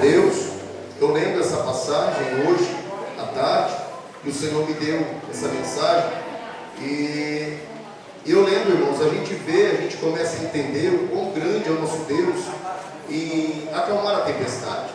Deus, eu lendo essa passagem hoje, à tarde, que o Senhor me deu essa mensagem, e eu lendo, irmãos, a gente vê, a gente começa a entender o quão grande é o nosso Deus em acalmar a tempestade.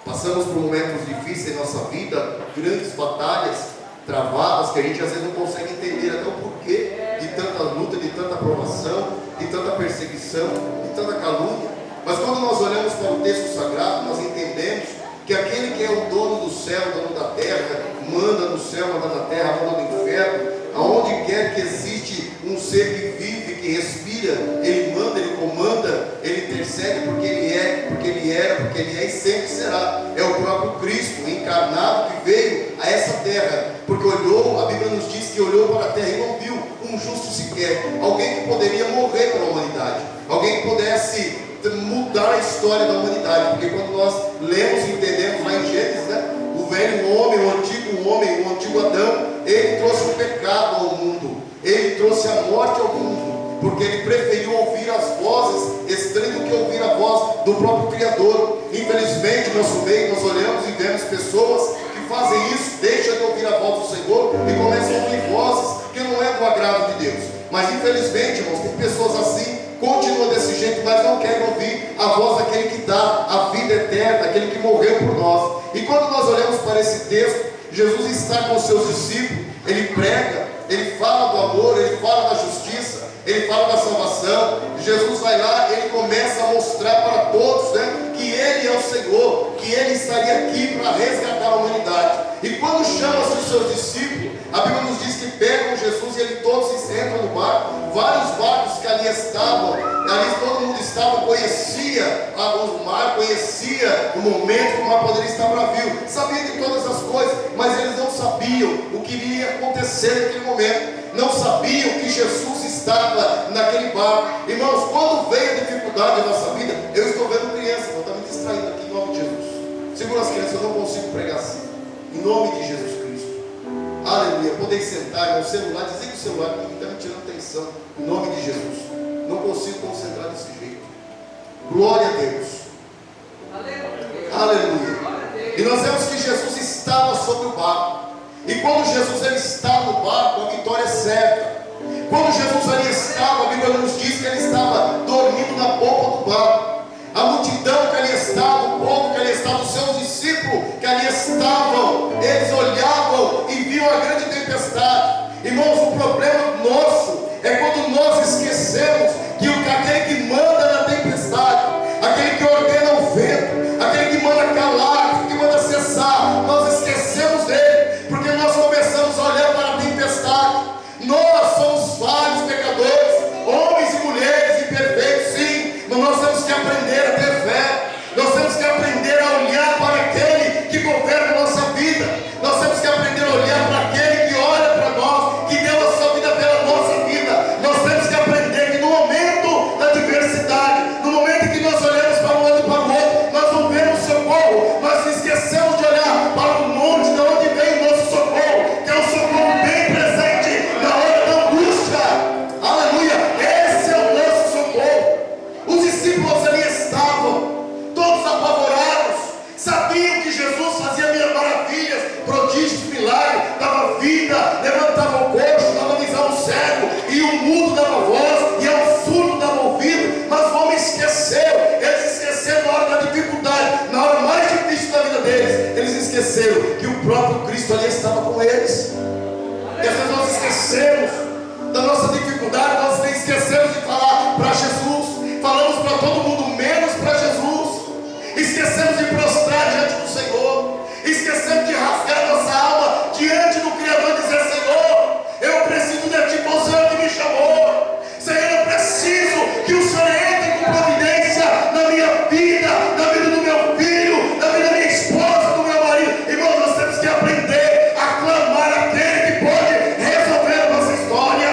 Passamos por momentos difíceis em nossa vida, grandes batalhas travadas, que a gente às vezes não consegue entender até o porquê de tanta luta, de tanta provação, de tanta perseguição, de tanta calúnia. Mas quando nós olhamos para o texto sagrado, nós entendemos que aquele que é o dono do céu, dono da terra, manda no céu, manda na terra, manda no inferno, aonde quer que existe um ser que vive, que respira, ele manda, ele comanda, ele intercede, porque ele é, porque ele era, porque ele é e sempre será. É o próprio Cristo encarnado que veio a essa terra, porque olhou, a Bíblia nos diz que olhou para a terra e não viu um justo sequer, alguém que poderia morrer pela humanidade, alguém que pudesse mudar a história da humanidade. Porque quando nós lemos e entendemos lá em Gênesis, o velho homem, o antigo Adão, ele trouxe o pecado ao mundo, ele trouxe a morte ao mundo, porque ele preferiu ouvir as vozes estranhas do que ouvir a voz do próprio Criador. Infelizmente, no nosso meio, nós olhamos e vemos pessoas que fazem isso, deixam de ouvir a voz do Senhor e começam a ouvir vozes que não é do agrado de Deus. Mas infelizmente, irmãos, tem pessoas assim, continuam desse jeito, mas não querem ouvir a voz daquele que dá a vida eterna, aquele que morreu por nós. E quando nós olhamos para esse texto, Jesus está com os seus discípulos, ele prega, ele fala do amor, ele fala da justiça, ele fala da salvação. Jesus vai lá, ele começa a mostrar para todos, que ele é o Senhor, que ele estaria aqui para resgatar a humanidade. E quando chama os seus discípulos, a Bíblia nos diz que pegam Jesus e ele todos entram no barco. Vários barcos que ali estavam, ali todo mundo estava, conhecia o mar, conhecia o momento que o mar poderia estar bravio, sabia de todas as coisas, mas eles não sabiam o que iria acontecer naquele momento, não sabiam que Jesus estava naquele barco. Irmãos, quando vem a dificuldade da nossa vida, eu estou vendo criança, vou estar me distraindo aqui em nome de Jesus. Segura as crianças, eu não consigo pregar assim, em nome de Jesus Cristo. Aleluia. Podem sentar, meu celular, desliga o celular, que está me tirando atenção, em nome de Jesus. Não consigo concentrar desse jeito. Glória a Deus. Aleluia. E nós vemos que Jesus estava sobre o barco. E quando Jesus ele está no barco, a vitória é certa. Quando Jesus ali estava, a Bíblia nos diz que ele estava dormindo na polpa do barco. A multidão que ali estava, o povo que ali estava, os seus discípulos que ali estavam, eles olhavam e viam a grande tempestade. Irmãos, o problema nosso é quando nós esquecemos que aquele que manda na tempestade, aquele que ordena o vento, aquele que manda calar, aquele que manda cessar, nós esquecemos dele, porque nós começamos a olhar para a tempestade. Nós somos falhos, pecadores, homens e mulheres imperfeitos, sim, mas nós temos que aprender a ter fé, nós temos que aprender a olhar para aquele que governa a nossa vida, nós temos que aprender a olhar para aquele que olha para nós, que deu a sua vida pela nossa vida. Nós temos que aprender que no momento da diversidade, no momento em que nós olhamos para um lado e para o outro, nós não vemos socorro, nós esquecemos de olhar para o monte de onde vem o nosso socorro, que é um socorro bem presente na hora da angústia. Aleluia, esse é o nosso socorro. Os discípulos ali estavam todos apavorados, sabiam que Jesus fazia maravilhas, prodígios, milagres, dava vida, levantava o coxo, dava visão ao cego, e o mudo dava voz, e ao surdo dava ouvido. Mas o homem esqueceu, eles esqueceram na hora da dificuldade, na hora mais difícil da vida deles, eles esqueceram que o próprio Cristo ali estava com eles. E às vezes nós esquecemos da nossa dificuldade, nós esquecemos de falar para Jesus, falamos para todo mundo menos para Jesus, esquecemos de prostrar diante do Senhor, esquecemos de rasgar nossa alma diante do Criador e dizer: Senhor, eu preciso de Ti, foi o Senhor que me chamou, Senhor, eu preciso que o Senhor entre com providência na minha vida, na vida do meu filho, na vida da minha esposa, do meu marido. Irmãos, nós temos que aprender a clamar aquele que pode resolver a nossa história.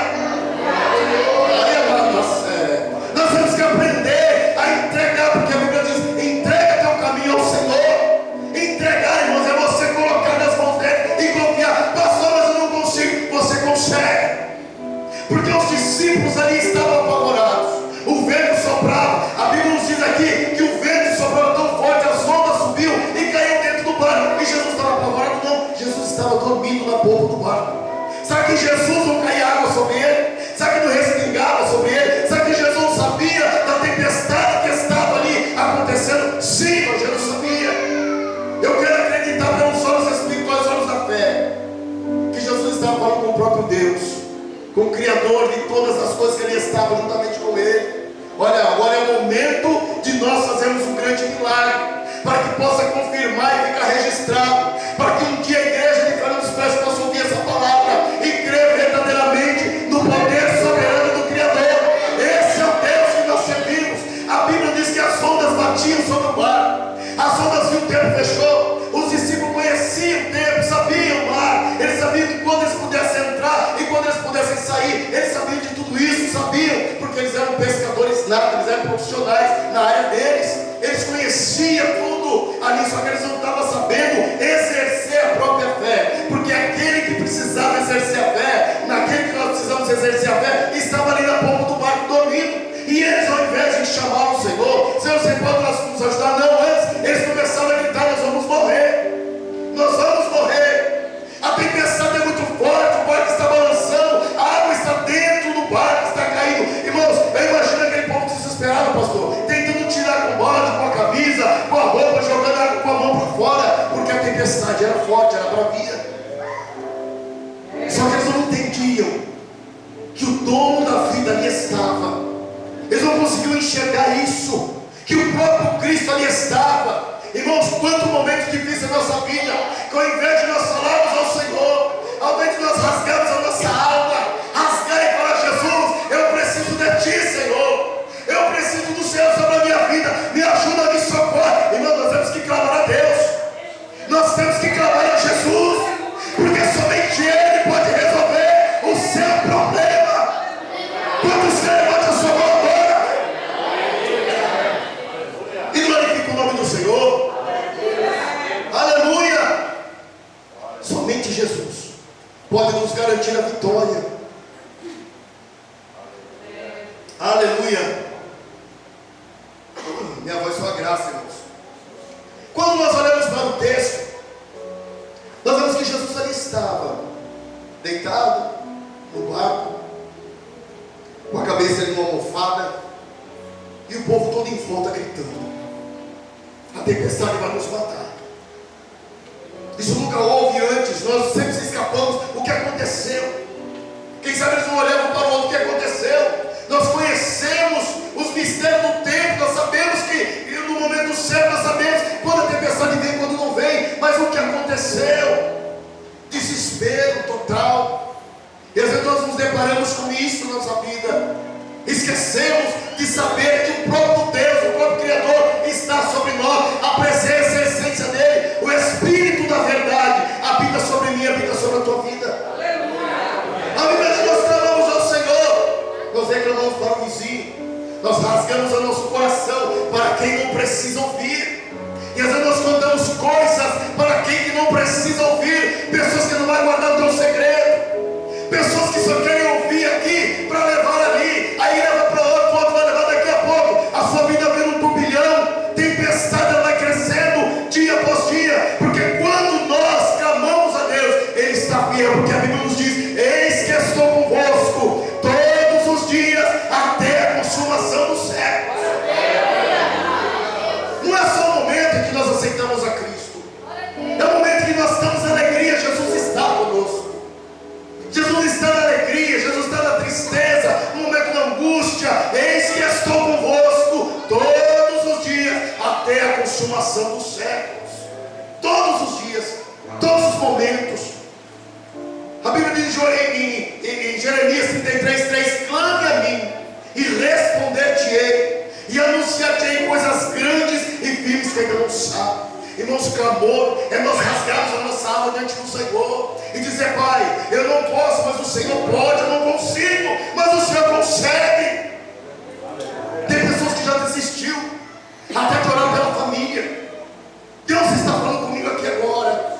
Nós temos que aprender a entregar, porque a Bíblia diz: entrega teu caminho ao Senhor. Entregar, irmãos, é você colocar nas mãos dormindo na polpa do barco? Será que Jesus não caía água sobre ele? Será que não respingava sobre ele? Será que Jesus não sabia da tempestade que estava ali acontecendo? Sim, mas Jesus sabia. Eu quero acreditar pelos olhos espirituais, olhos da fé, que Jesus estava falando com o próprio Deus, com o Criador de todas as coisas, que ele estava juntamente com ele. Olha, agora é o momento de nós fazermos um grande milagre, para que possa confirmar e ficar registrado, para que um dia a igreja de Fernando dos Pés possa ouvir essa palavra e crer verdadeiramente no poder soberano do Criador. Esse é o Deus que nós servimos. A Bíblia diz que as ondas batiam sobre o mar, as ondas viam o tempo fechou. Os discípulos conheciam o tempo, sabiam o mar, eles sabiam que quando eles pudessem entrar e quando eles pudessem sair, eles sabiam de tudo isso, sabiam, porque eles eram pescadores natos, eles eram profissionais na área deles, eles conheciam tudo ali, só que eles não estavam sabendo exercer a própria fé, porque aquele que precisava exercer a fé, naquele que nós precisamos exercer a fé, estava ali na polpa do barco dormindo. E eles, ao invés de chamar o Senhor, Senhor, você pode nos ajudar? Não, antes eles começaram a gritar: nós vamos morrer, nós vamos morrer, a tempestade é muito forte, o barco está balançando, a água está dentro do barco, está caindo. Irmãos, eu imagino aquele povo desesperado, pastor, tentando tirar com o bode, com a camisa, com a roupa, jogando água com a mão para fora, porque a tempestade era forte, era bravia. Só que eles não entendiam que o dono da vida ali estava. Eles não conseguiam enxergar isso, que o próprio Cristo ali estava. Irmãos, quanto momento difícil na nossa vida, que ao invés de nós falarmos ao Senhor, ao invés de nós rasgarmos a nossa alma, rasgar e falar: Jesus, eu preciso de Ti, Senhor, eu preciso do Senhor sobre a minha vida, me ajuda, me socorre. Irmão, nós temos que clamar a Deus, nós temos que clamar a Jesus, porque somente Ele pode resolver o seu problema. Quantos creem? Levante a sua mão agora e glorifica o nome do Senhor. Aleluia. Somente Jesus pode nos garantir a vitória. Aleluia. Minha voz só a graça, irmãos. Quando nós olhamos para o texto, nós vemos que Jesus ali estava deitado no barco, com a cabeça em uma almofada, e o povo todo em volta gritando: a tempestade vai nos matar. Isso nunca houve antes, nós sempre se escapamos. O que aconteceu? Quem sabe eles não olhavam para o outro: o que aconteceu? Nós conhecemos os mistérios do tempo, nós sabemos que no momento certo, nós sabemos quando a tempestade vem e quando não vem, mas o que aconteceu? Desespero total. E às vezes nós nos deparamos com isso na nossa vida, esquecemos de saber que o próprio Deus, o próprio Criador está sobre nós, a presença e a essência dele, o Espírito da verdade habita sobre mim, habita sobre a tua vida. Ao invés de nós clamamos ao Senhor, nós reclamamos para o vizinho, nós rasgamos o nosso coração para quem não precisa ouvir, e às vezes nós contamos coisas para quem não precisa ouvir, pessoas que não vão guardar o teu segredo, pessoas que só querem ouvir aqui para levar ali, aí leva para outro, o outro vai levar daqui a pouco, a sua vida vira um turbilhão, tempestade vai crescendo dia após dia, porque quando nós clamamos a Deus, Ele está fiel, porque a Bíblia nos diz: eis que estou convosco todos os dias até a consumação dos séculos. Não é só o momento em que nós aceitamos a Cristo, é o momento em que nós estamos na alegria, Jesus está conosco. Jesus está na alegria, Jesus está na tristeza, no momento da angústia. Eis que estou convosco todos os dias até a consumação dos séculos. Todos os dias, todos os momentos. A Bíblia diz em Jeremias 33:3: clame a mim e responder-te-ei, e anunciar-te-ei coisas grandes e firmes que ainda não sabe. Irmãos, o clamor é nós rasgarmos a nossa alma diante do Senhor e dizer: Pai, eu não posso, mas o Senhor pode. Eu não consigo, mas o Senhor consegue. Tem pessoas que já desistiu até de orar pela família. Deus está falando comigo aqui agora.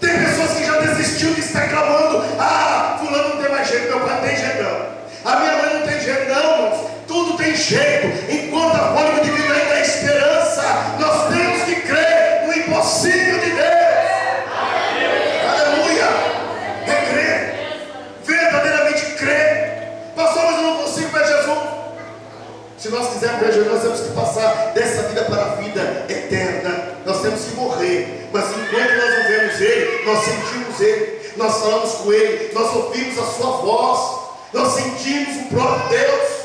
Tem pessoas que já desistiu de estar clamando: ah, fulano não tem mais jeito, meu pai não tem jeito não, a minha mãe não tem jeito não, irmãos. Tudo tem jeito, enquanto a fôlego de vida ainda é esperança, nós temos que crer no impossível de Deus. Aleluia. temos que morrer. Mas enquanto nós não vemos Ele, nós sentimos Ele, nós falamos com Ele, nós ouvimos a sua voz, nós sentimos o próprio Deus.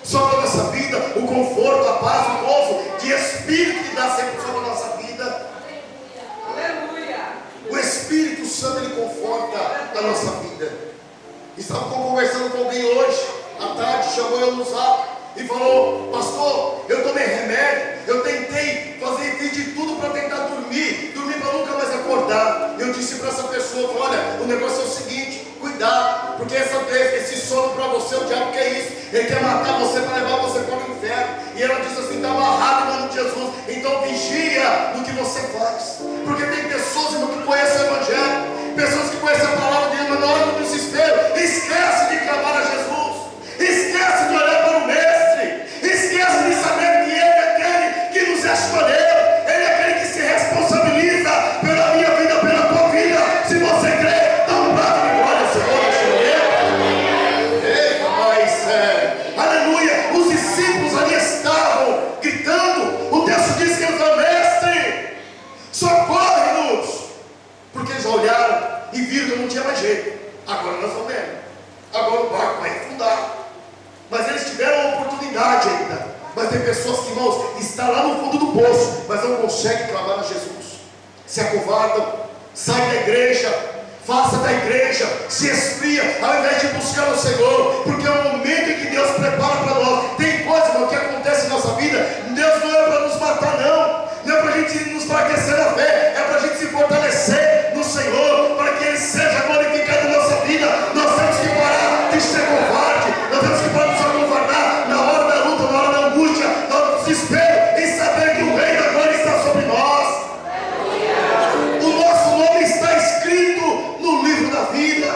Sobre a nossa vida, o conforto, a paz, o gozo de Espírito que dá sempre sobre a nossa vida. Aleluia. O Espírito Santo, Ele conforta a nossa vida. Estava conversando com alguém hoje à tarde, chamou eu no zap e falou: pastor, eu tomei remédio, eu tentei fazer, fiz de tudo para tentar dormir para nunca mais acordar. Eu disse para essa pessoa: olha, o negócio é o seguinte, cuidado, porque esse sono para você, o diabo quer isso, ele quer matar você para levar você para o inferno. E ela disse assim: está amarrado em nome de Jesus, então vigia no que você faz, porque tem pessoas que conhecem o Evangelho, pessoas que conhecem a palavra de Deus, mas na hora do desespero esquece de clamar a Jesus, esquece de olhar para o Mestre, esquece de saber que Ele é aquele que nos escolheu, Ele é aquele que se responsabiliza pela minha vida, pela tua vida. Se você crê, dá um prato de glória ao Senhor. Ei, rapaz, aleluia. Os discípulos ali estavam gritando. O texto diz que eles falaram: Mestre, socorre-nos, porque eles olharam e viram que não tinha mais jeito. Agora nós vamos ver, agora o barco vai afundar. Mas eles tiveram a oportunidade ainda. Mas tem pessoas que, irmãos, estão lá no fundo do poço, mas não conseguem clamar a Jesus, se acovardam, saem da igreja, faça da igreja, se esfria, ao invés de buscar o Senhor, porque é o momento em que Deus prepara para nós. Tem coisa, irmão, que acontece em nossa vida. Deus não é para nos matar, não é para a gente nos enfraquecer na fé, é para a gente se fortalecer no Senhor, para que Ele seja glorificado em nossa vida. Nós temos que parar de ser covarde, nós temos que parar de se acovardar na hora da luta, na hora da angústia, na hora do desespero, e saber que o Rei da Glória está sobre nós. O nosso nome está escrito no livro da vida.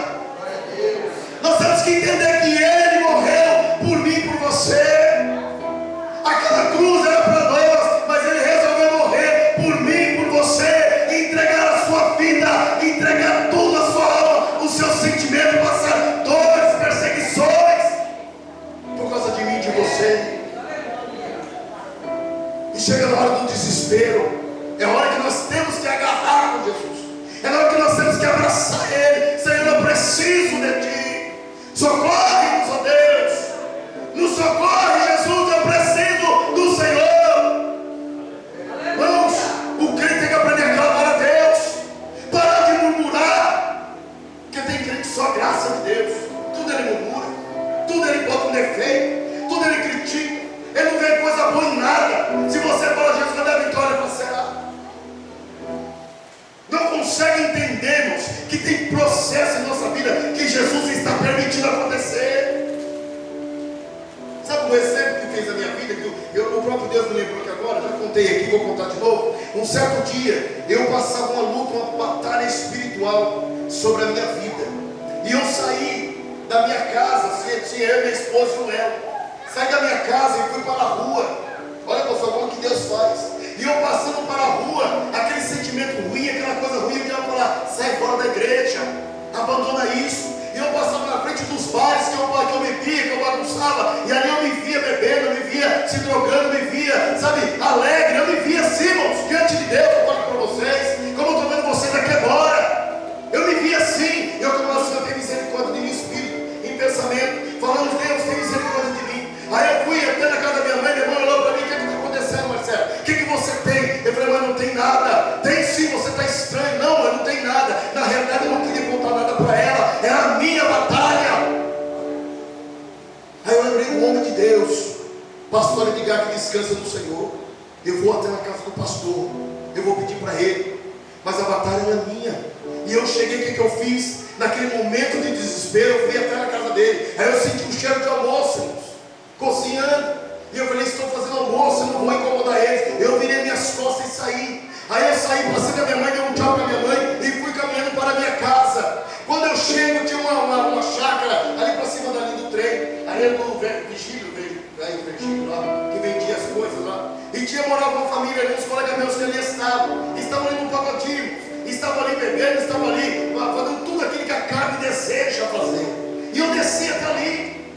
Nós temos que entender que Ele morreu por mim e por você. Aquela cruz era para nós, mas Ele resolveu morrer por mim e por você, e entregar a sua vida, entregar toda a sua alma, o seu sentimento, passar dores, perseguições por causa de mim e de você. E chega na hora do desespero, é hora que nós temos que agarrar com Jesus, é hora que nós temos que abraçar Ele. Senhor, eu preciso de Ti, socorre-nos, ó Deus, nos socorre, Jesus, eu preciso do Senhor. Irmãos, o crente tem que aprender a clamar a Deus, parar de murmurar, porque tem crente só graça de Deus, tudo ele murmura, tudo ele bota um defeito, tudo ele critica, ele não vê coisa boa em nada. Se você fala: Jesus, cadê a vitória? Você não consegue entendermos que tem processo em nossa vida que Jesus está permitindo acontecer. Sabe um exemplo que fez a minha vida, que o próprio Deus me lembrou aqui agora, já contei aqui, vou contar de novo. Um certo dia, eu passava uma luta, uma batalha espiritual sobre a minha vida, e eu saí da minha casa, tinha eu, minha esposa e o Léo, saí da minha casa e fui para a rua. Olha, pessoal, como que Deus faz. E eu passando para a rua, aquele sentimento ruim, aquela coisa ruim, eu queria falar: sai fora da igreja, abandona isso. E eu passava na frente dos bares que eu bebia, que eu bagunçava, e ali eu me via bebendo, eu me via se drogando, eu me via, sabe, alegre, eu me via assim, irmãos, diante de Deus. Eu falo para vocês, como eu estou vendo vocês aqui agora, eu me via assim. Eu falava: Senhor, tem misericórdia de mim, espírito, em pensamento, falando: Deus, tem misericórdia de mim. Aí eu fui até na casa da minha mãe olhou para mim: o que está acontecendo, Marcelo? O que você tem? Eu falei: mas não tem nada. Tem sim, você está estranho. Não, eu não tenho nada. Na realidade eu não queria contar nada para ela, era a minha batalha. Aí eu lembrei do homem de Deus, pastor Edgar, que descansa no Senhor. Eu vou até na casa do pastor, eu vou pedir para ele, mas a batalha era minha. E eu cheguei, o que eu fiz? Naquele momento de desespero, eu fui até na casa dele. Aí eu senti um cheiro de almoço, irmãos, cozinhando. E eu falei: estou fazendo almoço, eu não vou incomodar eles. Eu virei minhas costas e saí. Aí eu saí, passei da minha mãe, dei um tchau para minha mãe e fui caminhando para a minha casa. Quando eu chego, tinha uma chácara ali para cima da linha do trem, ali do Vigílio, Virgílio lá, que vendia as coisas lá. E morava uma família ali, uns colegas meus que ali estavam ali no pagodinho, estavam ali bebendo, estavam ali fazendo tudo aquilo que a carne deseja fazer. E eu desci até ali.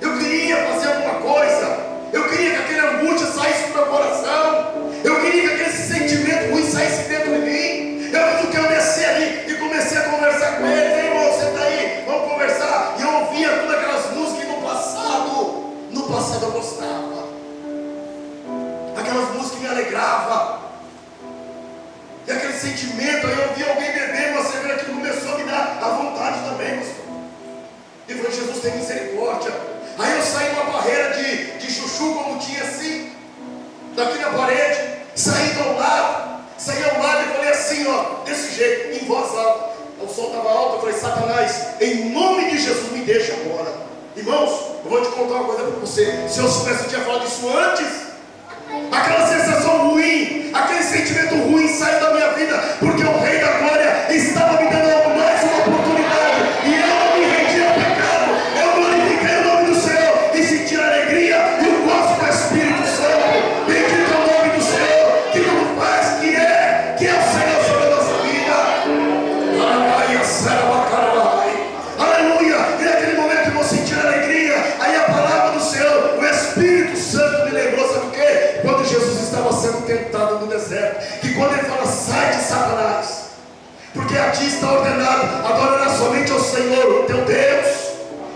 Eu queria fazer alguma coisa. Eu queria que aquela angústia saísse do meu coração. Eu queria que aquele sentimento ruim saísse sentimento. Aí eu vi alguém bebendo uma cerveja que começou a me dar a vontade também, pastor. E falei, Jesus tem misericórdia. Aí eu saí uma barreira de chuchu, como tinha assim, daqui na parede, saí ao lado e falei assim, ó, desse jeito, em voz alta. O som estava alto, eu falei, Satanás, em nome de Jesus, me deixa agora. Irmãos, eu vou te contar uma coisa para você. Se eu soubesse que eu tinha falado isso antes, aquela sensação ruim, aquele sentimento ruim saiu da minha vida, porque o Rei da Glória estava me dando mais uma oportunidade, e eu não me rendi ao pecado. Eu glorifiquei o nome do Senhor e senti a alegria e o gosto do Espírito Santo. Bendito é o nome do Senhor, que tudo faz, que é o Senhor sobre a nossa vida. Aleluia. E naquele momento eu vou sentir alegria. Aí a palavra do Senhor, o Espírito Santo me lembrou, sabe o que? Quando Jesus estava sendo tentado no deserto, que quando ele fala, sai de Satanás, porque a ti está ordenado adorar somente ao Senhor, o teu Deus,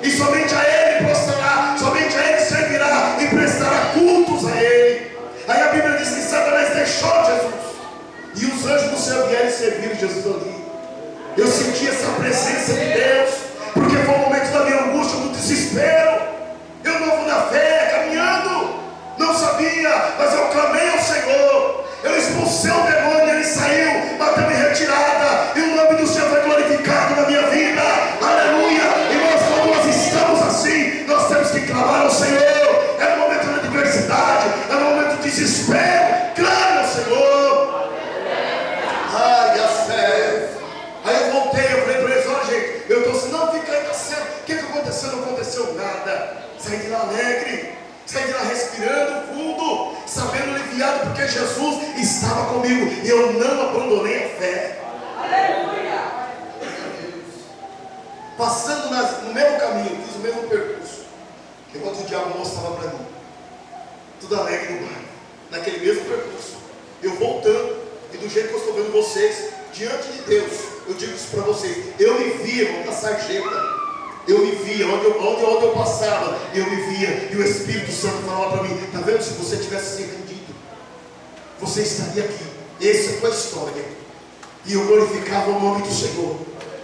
e somente a Ele prostrará, somente a Ele servirá e prestará cultos a Ele. Aí a Bíblia diz que Satanás deixou Jesus, e os anjos do céu vieram e serviram Jesus ali. Eu senti essa presença de Deus, porque foi um momento da minha angústia, do desespero. Eu novo na fé, caminhando, não sabia, mas eu clamei ao Senhor. Eu expulsei o demônio, ele saiu, bateu em retirada, e o nome do Senhor foi glorificado na minha vida. Aleluia. Irmãos, quando nós estamos assim, nós temos que clamar ao Senhor. É no momento da adversidade, é no momento do desespero, clame ao Senhor. Ai, a fé. Aí eu voltei, eu falei para eles, olha gente, eu estou assim, não, fica aí, está certo. O que aconteceu? Não aconteceu nada. Saí de lá alegre, saí de lá respirando fundo, sabendo aliviado, porque Jesus estava comigo e eu não abandonei a fé. Aleluia. Passando no mesmo caminho, fiz o mesmo percurso, que quando o diabo mostrava para mim, tudo alegre no bairro, naquele mesmo percurso, eu voltando, e do jeito que eu estou vendo vocês, diante de Deus, eu digo isso para vocês, eu me via, irmão, na sarjeta. Eu me via, onde eu passava, eu me via, e o Espírito Santo falava para mim, está vendo, se você tivesse se rendido, você estaria aqui, essa é a tua história. E eu glorificava o nome do Senhor,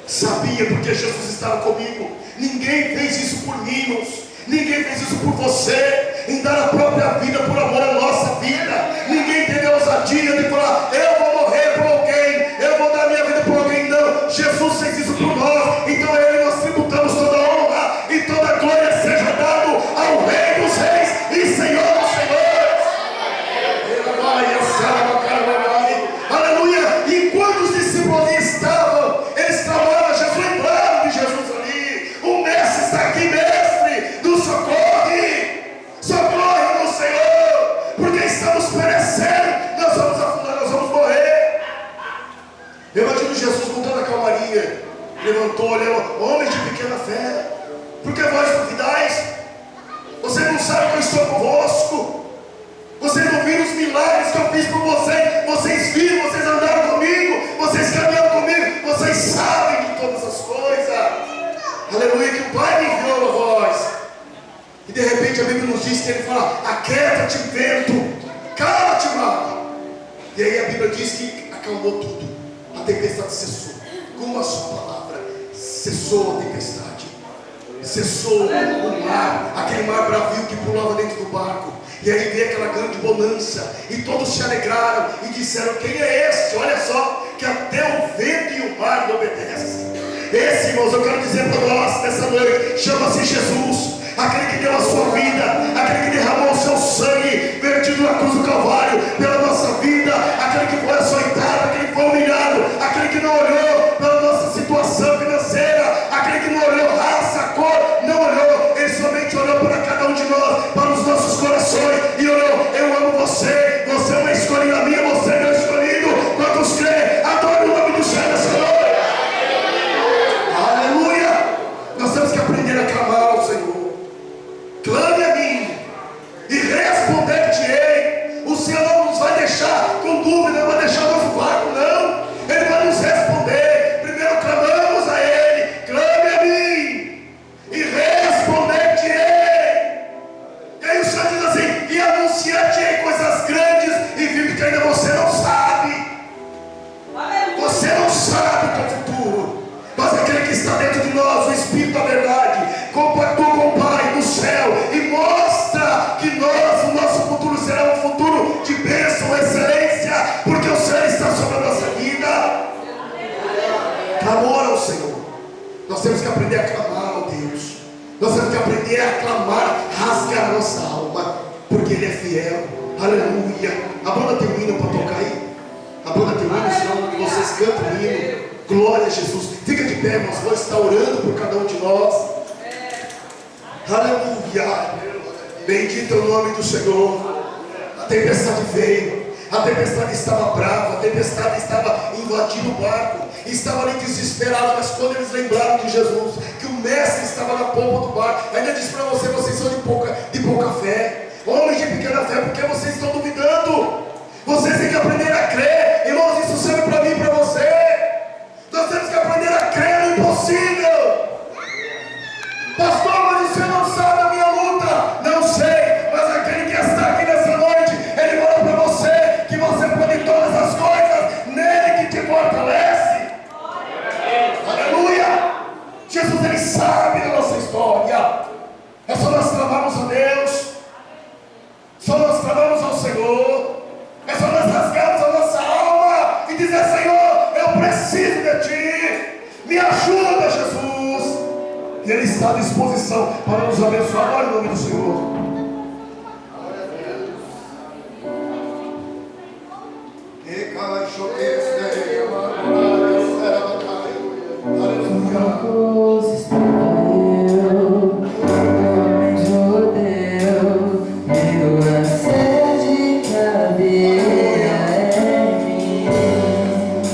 sabia, porque Jesus estava comigo. Ninguém fez isso por mim, irmãos, ninguém fez isso por você, em dar a própria vida por amor à nossa vida. Ninguém teve a ousadia de falar, eu vou morrer por alguém, eu vou dar minha vida por alguém. Não, Jesus fez isso por nós, então a Ele nós tributamos toda a honra e toda a glória seja dado ao Rei dos Reis e Senhor dos Senhores. Aleluia. E quando os discípulos ali estavam, eles clamaram a Jesus, lembraram de Jesus ali. O mestre está aqui, mestre, nos socorre, socorre no Senhor, porque estamos perecendo, nós vamos afundar, nós vamos morrer. Eu imagino Jesus com toda a calmaria, levantou, olhou, homens de pequena fé, porque vós duvidais? Vocês não sabem que eu estou convosco? Vocês não viram os milagres que eu fiz por vocês? Vocês viram, vocês andaram comigo, vocês caminharam comigo, vocês sabem de todas as coisas. Aleluia, que o Pai me enviou a voz. E de repente a Bíblia nos diz que Ele fala, aquieta-te vento, cala-te mar. E aí a Bíblia diz que acalmou tudo, a tempestade cessou, com uma só palavra, cessou a tempestade, cessou o mar, aquele mar bravio que pulava dentro do barco. E aí veio aquela grande bonança, e todos se alegraram e disseram, quem é este? Olha só, que até o vento e o mar lhe obedecem. Esse, irmãos, eu quero dizer para nós nessa noite, chama-se Jesus, aquele que deu a sua vida, aquele que derramou o seu sangue vertido na cruz do Calvário pela nossa vida, aquele que foi açoitado, aquele que foi humilhado, aquele que não olhou pela nossa situação financeira, aquele que não olhou raça, cor, não olhou, ele somente olhou para cada um de nós, para os nossos corações, e olhou, eu amo você, você é uma escolhida minha, você é meu escolhido. Quantos crê, adore o nome do Senhor nessa noite. Aleluia. Nós temos que aprender a clamar ao Senhor. Clame a mim e responder-te-ei. O Senhor não nos vai deixar com dúvida, não vai deixar nosso vácuo, não. Ele vai nos responder. temos que aprender a clamar, ó Deus. Nós temos que aprender a clamar, rasgar a nossa alma, porque Ele é fiel. Aleluia. A banda tem um hino para tocar aí? A banda tem um hino, senão vocês cantam o hino. Glória a Jesus. Fica de pé, nós vamos estar orando por cada um de nós. Aleluia. Bendito é o nome do Senhor. A tempestade veio. A tempestade estava brava. A tempestade estava invadindo o barco. Estava ali desesperado. Mas quando eles lembraram de Jesus, que o mestre estava na polpa do barco, ainda disse para você: vocês são de pouca fé, homens de pequena fé, porque vocês estão duvidando. Vocês têm que aprender a crer. Irmãos, isso serve para mim e para você. Nós temos que aprender a crer no impossível. Pastor, mas você não sabe a minha luta. Não sei, mas aquele que está aqui nessa noite, ele fala para você que você pode todas as coisas nele que te fortalece. Aleluia. Jesus, ele sabe da nossa história. É só nós clamarmos a Deus, só nós clamamos ao Senhor, é só nós rasgarmos a nossa alma e dizer: Senhor, eu preciso de Ti, me ajuda, Jesus. E Ele está à disposição para nos abençoar. Glória ao nome do Senhor.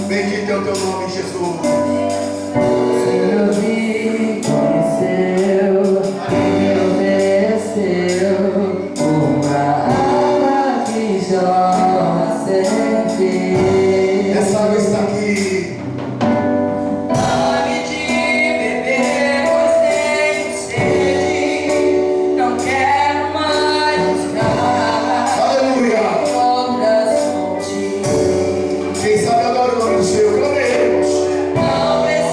Bendito é o Teu nome, Jesus. Senhor me conheceu, me ofereceu uma água que jorra sempre. Essa água está aqui. Dá-me de beber, pois tenho sede. Não quero mais buscar Aleluia. outras fontes. Quem sabe adora o nome do Senhor. Clamemos. Não preciso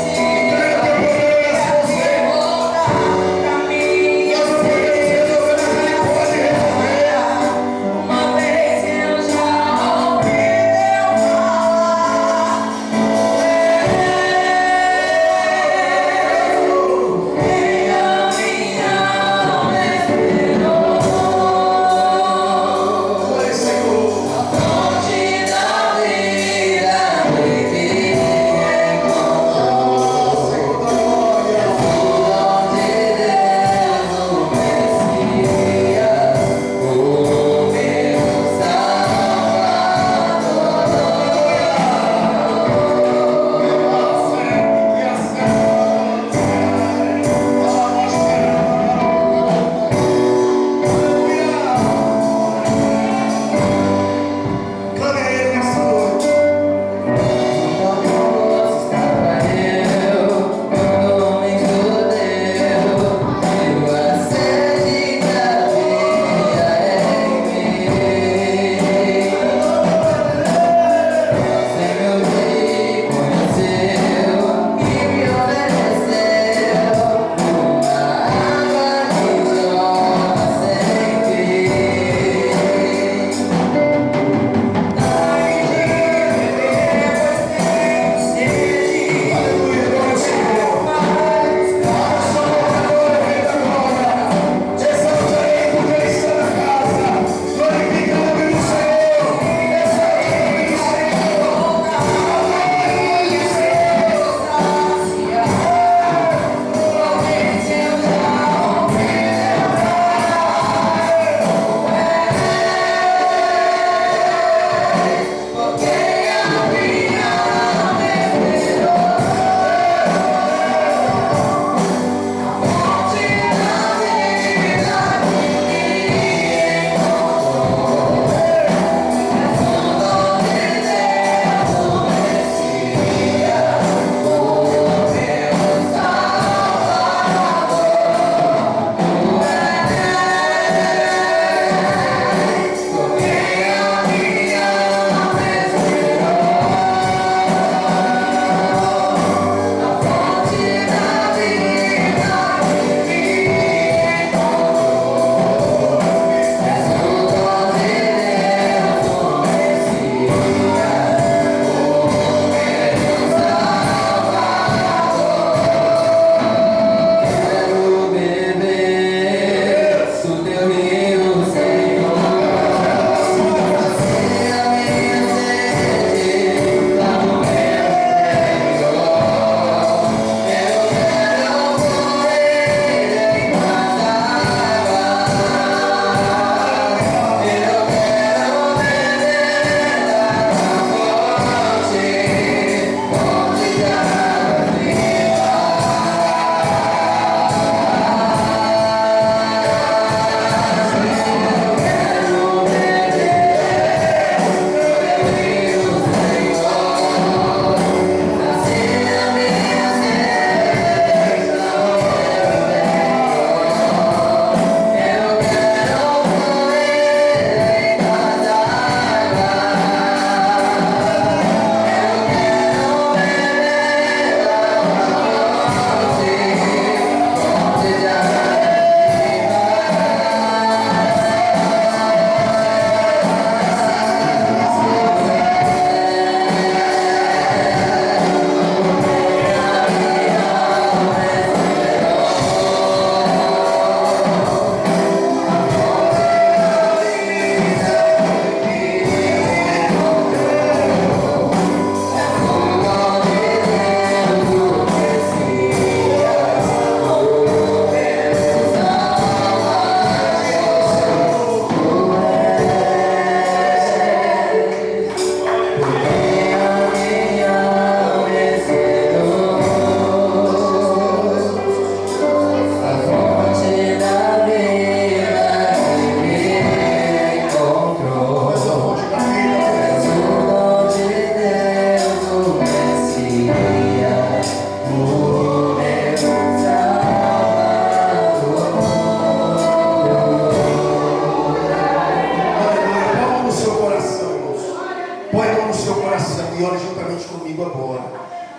agora.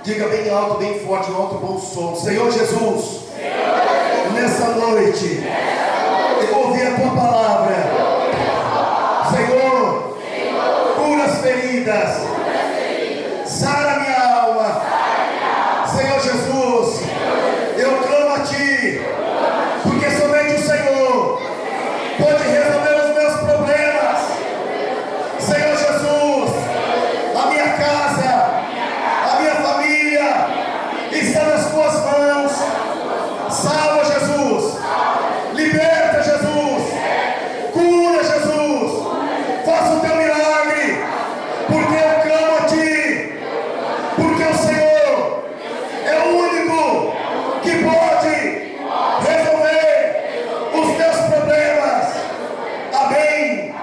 Diga bem alto, bem forte, no alto bom som: Senhor Jesus, nessa noite, eu ouvi a tua palavra. Senhor, cura as feridas, sara minha alma. Senhor Jesus, eu clamo a ti, porque somente o Senhor pode resolver os meus problemas. Senhor Jesus, a minha casa, a minha família está nas tuas mãos. Salva, Jesus. Liberta, Jesus. Cura, Jesus. Faça o teu milagre, porque eu clamo a ti, porque o Senhor é o único que pode resolver os teus problemas. Amém.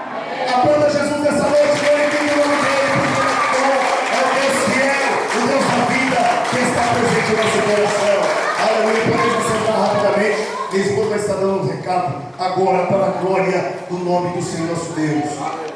Aplauda Jesus nessa noite, glorifique o nome dele, porque ele é o Deus fiel, o Deus da vida, que está presente no nosso coração. Aleluia. Podemos sentar rapidamente. Minha esposa vai estar dando um recado agora para a glória do nome do Senhor nosso Deus.